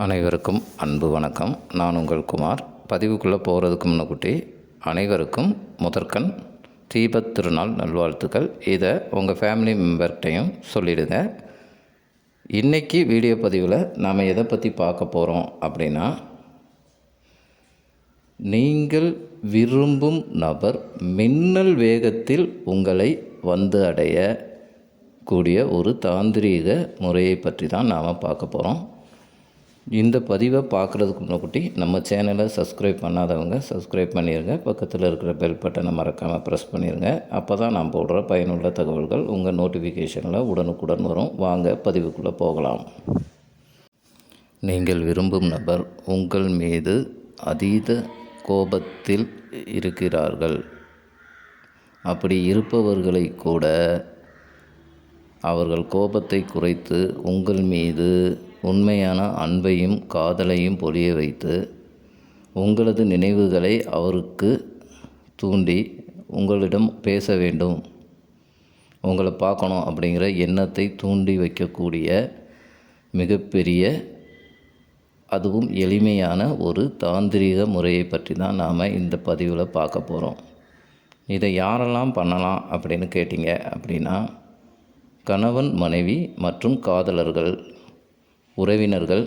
அனைவருக்கும் அன்பு வணக்கம். நான் உங்கள் குமார். பதிவுக்குள்ளே போகிறதுக்கு முன்னக்குட்டி அனைவருக்கும் முதற்கண் தீபத் திருநாள் நல்வாழ்த்துக்கள். இதை உங்கள் ஃபேமிலி மெம்பர்கிட்டையும் சொல்லிவிடுங்க. இன்றைக்கி வீடியோ பதிவில் நாம் எதை பற்றி பார்க்க போகிறோம் அப்படின்னா, நீங்கள் விரும்பும் நபர் மின்னல் வேகத்தில் உங்களை வந்து அடைய கூடிய ஒரு தாந்திரீக முறையை பற்றி தான் நாம் பார்க்க போகிறோம். இந்த பதிவை பார்க்குறதுக்கு முன்னாடி நம்ம சேனலை சப்ஸ்கிரைப் பண்ணாதவங்க சப்ஸ்கிரைப் பண்ணிடுங்க. பக்கத்தில் இருக்கிற பெல் பட்டனை மறக்காமல் ப்ரெஸ் பண்ணிடுங்க. அப்போ தான் நான் போடுற பயனுள்ள தகவல்கள் உங்கள் நோட்டிஃபிகேஷனில் உடனுக்குடன் வரும். வாங்க பதிவுக்குள்ளே போகலாம். நீங்கள் விரும்பும் நபர் உங்கள் மீது அதீத கோபத்தில் இருக்கிறார்கள். அப்படி இருப்பவர்களை கூட அவர்கள் கோபத்தை குறைத்து உங்கள் மீது உண்மையான அன்பையும் காதலையும் பொழிய வைத்து உங்களது நினைவுகளை அவருக்கு தூண்டி உங்களிடம் பேச வேண்டும், உங்களை பார்க்கணும் அப்படிங்கிற எண்ணத்தை தூண்டி வைக்கக்கூடிய மிகப்பெரிய அதுவும் எளிமையான ஒரு தாந்திரீக முறையை பற்றி தான் நாம் இந்த பதிவில் பார்க்க போகிறோம். இதை யாரெல்லாம் பண்ணலாம் அப்படின்னு கேட்டிங்க அப்படின்னா, கணவன் மனைவி மற்றும் காதலர்கள், உறவினர்கள்,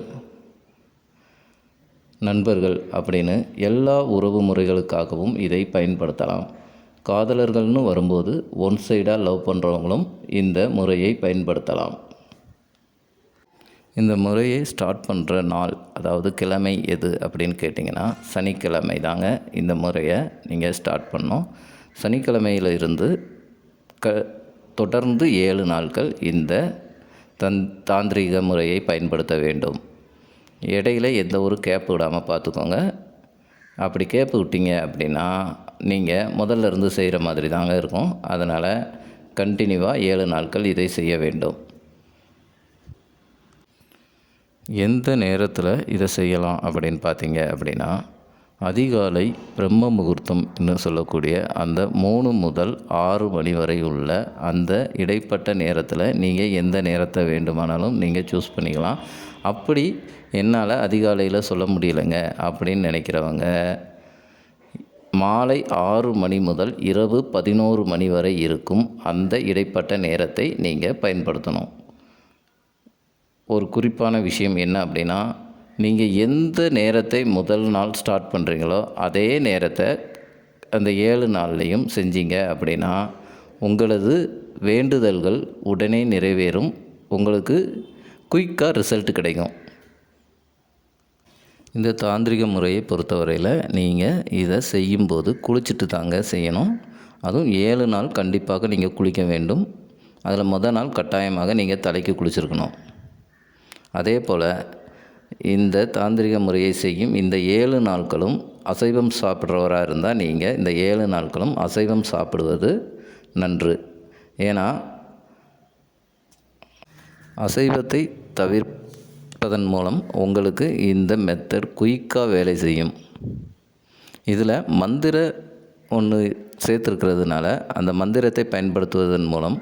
நண்பர்கள் அப்படின்னு எல்லா உறவு முறைகளுக்காகவும் இதை பயன்படுத்தலாம். காதலர்கள்னு வரும்போது ஒன் சைடாக லவ் பண்ணுறவங்களும் இந்த முறையை பயன்படுத்தலாம். இந்த முறையை ஸ்டார்ட் பண்ணுற நாள், அதாவது கிழமை எது அப்படின்னு கேட்டிங்கன்னா, சனிக்கிழமை தாங்க இந்த முறையை நீங்கள் ஸ்டார்ட் பண்ணணும். சனிக்கிழமையில் இருந்து தொடர்ந்து 7 நாட்கள் இந்த தாந்திரீக முறையை பயன்படுத்த வேண்டும். இடையில் எந்த ஒரு கேப்பு விடாமல் பார்த்துக்கோங்க. அப்படி கேப்பு விட்டீங்க அப்படின்னா நீங்கள் முதல்ல இருந்து செய்கிற மாதிரி தாங்க இருக்கும். அதனால் கண்டினியூவாக 7 நாட்கள் இதை செய்ய வேண்டும். எந்த நேரத்தில் இதை செய்யலாம் அப்படின்னு பார்த்தீங்க அப்படின்னா, அதிகாலை பிரம்ம முகூர்த்தம் இன்னும் சொல்லக்கூடிய அந்த 3 முதல் 6 மணி வரை உள்ள அந்த இடைப்பட்ட நேரத்தில் நீங்கள் எந்த நேரத்தை வேண்டுமானாலும் நீங்கள் சூஸ் பண்ணிக்கலாம். அப்படி என்னால் அதிகாலையில் சொல்ல முடியலைங்க அப்படின்னு நினைக்கிறவங்க, மாலை 6 மணி முதல் இரவு 11 மணி வரை இருக்கும் அந்த இடைப்பட்ட நேரத்தை நீங்கள் பயன்படுத்தணும். ஒரு குறிப்பான விஷயம் என்ன அப்படின்னா, நீங்கள் எந்த நேரத்தை முதல் நாள் ஸ்டார்ட் பண்ணுறீங்களோ அதே நேரத்தை அந்த 7 நாள்லேயும் செஞ்சீங்க அப்படின்னா உங்களது வேண்டுதல்கள் உடனே நிறைவேறும். உங்களுக்கு குயிக்காக ரிசல்ட் கிடைக்கும். இந்த தாந்திரிக முறையை பொறுத்தவரையில் நீங்கள் இதை செய்யும்போது குளிச்சுட்டு தாங்க செய்யணும். அதுவும் 7 நாள் கண்டிப்பாக நீங்கள் குளிக்க வேண்டும். அதில் நாள் கட்டாயமாக நீங்கள் தலைக்கு குளிச்சிருக்கணும். அதே போல் இந்த தாந்திரிக முறையை செய்யும் இந்த 7 நாட்களும் அசைவம் சாப்பிட்றவராக இருந்தால் நீங்கள் இந்த 7 நாட்களும் அசைவம் சாப்பிடுவது நன்று. ஏன்னா அசைவத்தை தவிர்ப்பதன் மூலம் உங்களுக்கு இந்த மெத்தட் குயிக்காக வேலை செய்யும். இதில் மந்திர ஒன்று சேர்த்துருக்கிறதுனால அந்த மந்திரத்தை பயன்படுத்துவதன் மூலம்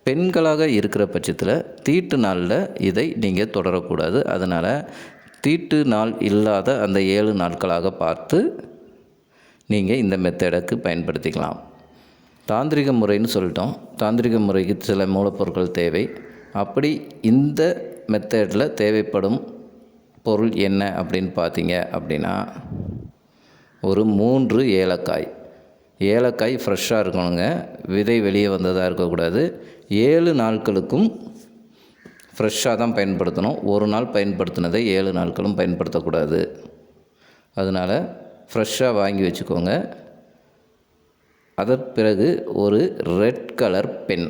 பெண்களாக இருக்கிற பட்சத்தில் தீட்டு நாளில் இதை நீங்கள் தொடரக்கூடாது. அதனால் தீட்டு நாள் இல்லாத அந்த 7 நாட்களாக பார்த்து நீங்கள் இந்த மெத்தடுக்கு பயன்படுத்திக்கலாம். தாந்திரிக முறைன்னு சொல்லிட்டோம். தாந்திரிக முறைக்கு சில மூலப்பொருட்கள் தேவை. அப்படி இந்த மெத்தடில் தேவைப்படும் பொருள் என்ன அப்படின்னு பார்த்தீங்க அப்படின்னா, ஒரு 3 ஏலக்காய் ஃப்ரெஷ்ஷாக இருக்கணுங்க. விதை வெளியே வந்ததாக இருக்கக்கூடாது. 7 நாட்களுக்கும் ஃப்ரெஷ்ஷாக தான் பயன்படுத்தணும். ஒரு நாள் பயன்படுத்தினதை 7 நாட்களும் பயன்படுத்தக்கூடாது. அதனால் ஃப்ரெஷ்ஷாக வாங்கி வச்சுக்கோங்க. அதற்கு பிறகு ஒரு ரெட் கலர் பென்,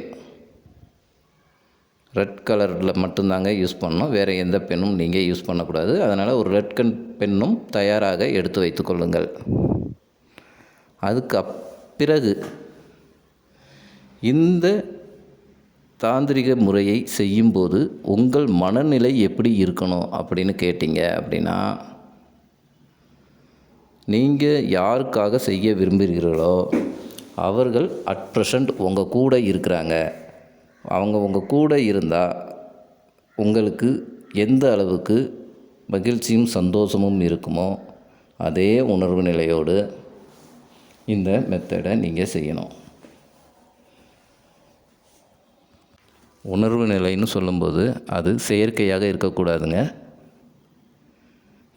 ரெட் கலரில் மட்டும்தாங்க யூஸ் பண்ணணும். வேறு எந்த பென்னும் நீங்கள் யூஸ் பண்ணக்கூடாது. அதனால் ஒரு ரெட் பென்னும் தயாராக எடுத்து வைத்து கொள்ளுங்கள். அதுக்கு பிறகு இந்த தாந்திரிக முறையை செய்யும்போது உங்கள் மனநிலை எப்படி இருக்கணும் அப்படின்னு கேட்டிங்க அப்படின்னா, நீங்கள் யாருக்காக செய்ய விரும்புகிறீர்களோ அவர்கள் அட் ப்ரெசண்ட் உங்கள் கூட இருக்கிறாங்க. அவங்க உங்கள் கூட இருந்தால் உங்களுக்கு எந்த அளவுக்கு மகிழ்ச்சியும் சந்தோஷமும் இருக்குமோ அதே உணர்வு நிலையோடு இந்த மெத்தடை நீங்கள் செய்யணும். உணர்வு நிலைன்னு சொல்லும்போது அது செயற்கையாக இருக்கக்கூடாதுங்க,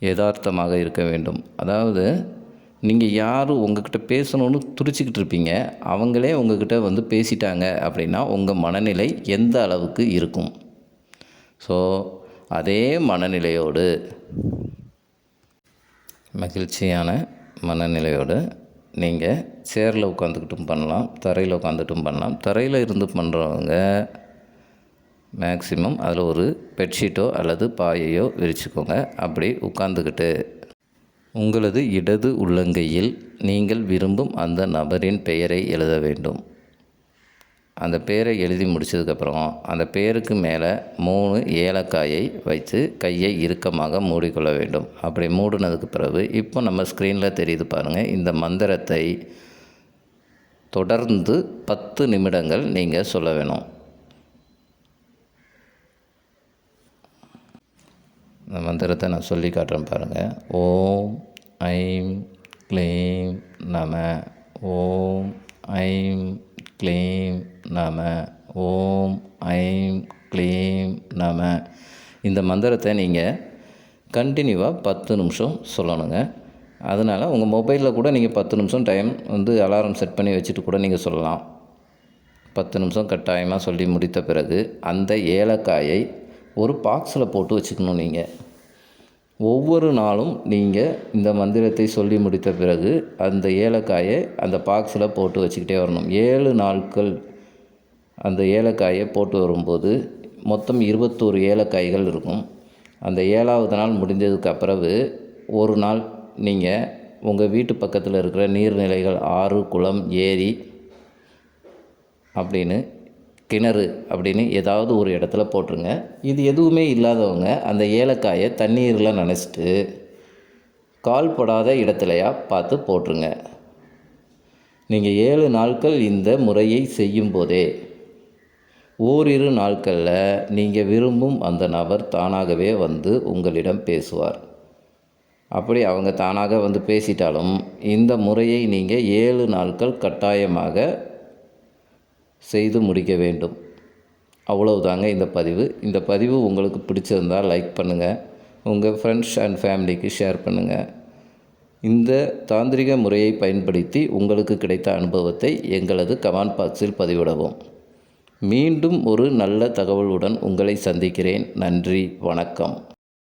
யதார்த்தமாக இருக்க வேண்டும். அதாவது நீங்கள் யார் உங்கள்கிட்ட பேசணுன்னு துடிச்சிக்கிட்டு இருப்பீங்க, அவங்களே உங்கள்கிட்ட பேசிட்டாங்க அப்படின்னா உங்கள் மனநிலை எந்த அளவுக்கு இருக்கும்? ஸோ அதே மனநிலையோடு, மகிழ்ச்சியான மனநிலையோடு நீங்கள் சேரில் உட்காந்துக்கிட்டும் பண்ணலாம், தரையில் உட்காந்துட்டும் பண்ணலாம். தரையில் இருந்து பண்ணுறவங்க மேக்ஸிமம் அதில் ஒரு பெட்ஷீட்டோ அல்லது பாயையோ விரிச்சுக்கோங்க. அப்படி உட்காந்துக்கிட்டு உங்களது இடது உள்ளங்கையில் நீங்கள் விரும்பும் அந்த நபரின் பெயரை எழுத வேண்டும். அந்த பெயரை எழுதி முடித்ததுக்கப்புறம் அந்த பெயருக்கு மேலே 3 ஏலக்காயை வைத்து கையை இறுக்கமாக மூடிக்கொள்ள வேண்டும். அப்படி மூடினதுக்கு பிறகு இப்போ நம்ம ஸ்க்ரீனில் தெரியுது பாருங்கள், இந்த மந்திரத்தை தொடர்ந்து 10 நிமிடங்கள் நீங்கள் சொல்ல வேணும். இந்த மந்திரத்தை நான் சொல்லி காட்டுறேன் பாருங்கள். ஓம் ஐம் க்ளீம் நம, ஓம் ஐம் க்ளீம் நம, ஓம் ஐம் க்ளீம் நம. இந்த மந்திரத்தை நீங்கள் கண்டினியூவாக 10 நிமிஷம் சொல்லணுங்க. அதனால் உங்கள் மொபைலில் கூட நீங்கள் 10 நிமிஷம் டைம் அலாரம் செட் பண்ணி வச்சுட்டு கூட நீங்கள் சொல்லலாம். 10 நிமிஷம் கட்டாயமாக சொல்லி முடித்த பிறகு அந்த ஏலக்காயை ஒரு பாக்ஸில் போட்டு வச்சுக்கணும். நீங்கள் ஒவ்வொரு நாளும் நீங்கள் இந்த மந்திரத்தை சொல்லி முடித்த பிறகு அந்த ஏலக்காயை அந்த பாக்ஸில் போட்டு வச்சுக்கிட்டே வரணும். 7 நாட்கள் அந்த ஏலக்காயை போட்டு வரும்போது மொத்தம் 21 ஏலக்காய்கள் இருக்கும். அந்த 7வது நாள் முடிஞ்சதுக்கு பிறகு ஒரு நாள் நீங்கள் உங்கள் வீட்டு பக்கத்தில் இருக்கிற நீர்நிலைகள், ஆறு, குளம், ஏரி அப்படின்னு, கிணறு அப்படின்னு ஏதாவது ஒரு இடத்துல போட்டுருங்க. இது எதுவுமே இல்லாதவங்க அந்த ஏலக்காயை தண்ணீரில் நனைச்சிட்டு கால்படாத இடத்துலையா பார்த்து போட்டுருங்க. நீங்கள் 7 நாட்கள் இந்த முறையை செய்யும்போதே ஓரிரு நாட்களில் நீங்கள் விரும்பும் அந்த நபர் தானாகவே உங்களிடம் பேசுவார். அப்படி அவங்க தானாக பேசிட்டாலும் இந்த முறையை நீங்கள் 7 நாட்கள் கட்டாயமாக செய்து முடிக்க வேண்டும். அவ்வளவுதாங்க இந்த பதிவு. இந்த பதிவு உங்களுக்கு பிடிச்சிருந்தால் லைக் பண்ணுங்கள், உங்கள் ஃப்ரெண்ட்ஸ் அண்ட் ஃபேமிலிக்கு ஷேர் பண்ணுங்கள். இந்த தாந்திரிக முறையை பயன்படுத்தி உங்களுக்கு கிடைத்த அனுபவத்தை எங்களது கமெண்ட் பாக்ஸில் பதிவிடவும். மீண்டும் ஒரு நல்ல தகவலுடன் உங்களை சந்திக்கிறேன். நன்றி, வணக்கம்.